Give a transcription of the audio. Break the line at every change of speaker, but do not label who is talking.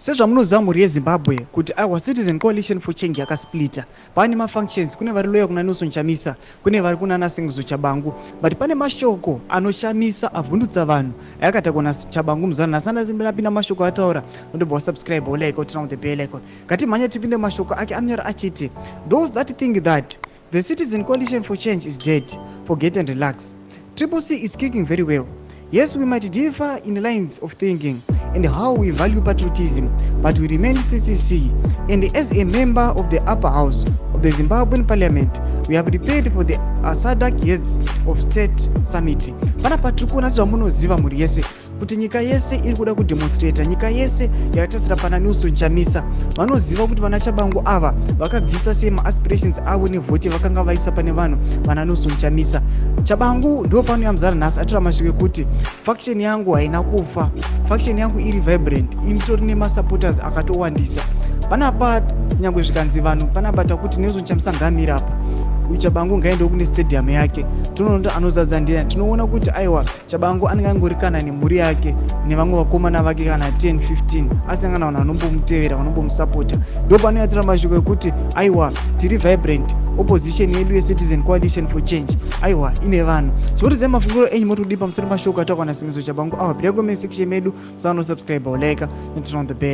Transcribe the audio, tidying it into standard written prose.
sezvamunoziva mhuri yezimbabwe kuti aiwa Citizen Coalition for Change yakasplita. Pane mafunctions, kune vari loya kuna Nelson Chamisa, kune vari kuna Nasengizo Chabangu, but pane mashoko anoshamisa avhundutsa vanhu ayakata kuna Chabangu muzana. Nasana napinda mashoko ataura ndobva wasubscribe like turn on the bell icon. Kati mhanya tipinde mashoko ake anonyora achiti, those that think that the Citizen Coalition for Change is dead, forget and relax. Triple C is kicking very well. Yes, we might differ in lines of thinking and how we value patriotism, but we remain CCC. And as a member of the upper house of the Zimbabwean parliament, we have prepared for the SADC Heads of State Summit. Panapa tiri kuona sezvamunoziva mhuri yese kuti nyika yese iri kuda kudemonstrata, nyika yese yakatasira pana Nelson Chamisa. Vanoziva kuti vana Chabangu ava vakabvisa sei maaspirations avo nevhoti vakanga vaisa pane vanhu vana Nelson Chamisa. Chabangu ndo pano yamuzara nhasi atora masvike kuti faction yangu haina kufa, faction yangu iri vibrant, initori nemasupporters akatowandisa. Panapa nyangwe zvikanzi vanhu panapa takuti Nelson Chamisa ngamira apa, Chabangu ngaende kune stadium yake, tunoona anozadza ndiyani. Tinoona kuti aiwa Chabangu anenge angorikana nemhuri yake nevamwe vakomana vake kana 10 15, asangana vanhu vanombomutevera vanombomusapota. Ndo panoyatira mashoko ekuti aiwa tiri vibrant, opposition yedu yeCitizen Coalition for Change aiwa ine vanhu. Zvinotidzai mafungiro enyu motodi pamusoro mashoko atakwa naSengizo Chabangu awa. Bhira comment section medu, musano subscribe like and turn on the bell.